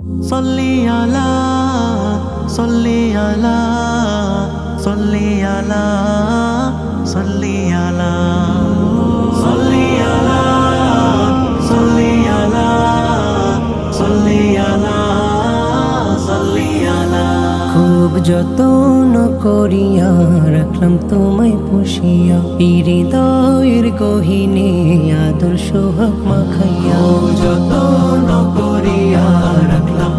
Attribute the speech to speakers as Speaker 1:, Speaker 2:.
Speaker 1: সল্লি আলা সল্লি আলা সল্লি আলা সল্লি আলা সল্লি আলা সল্লি আলা সল্লি আলা সল্লি আলা।
Speaker 2: খুব যত্ন করিয়া রাখলাম তোমায় পুষিয়া, হৃদয়ের গহিনে আদর সোহাগ মাখাইয়া।
Speaker 1: যত্ন করিয়া রাখলাম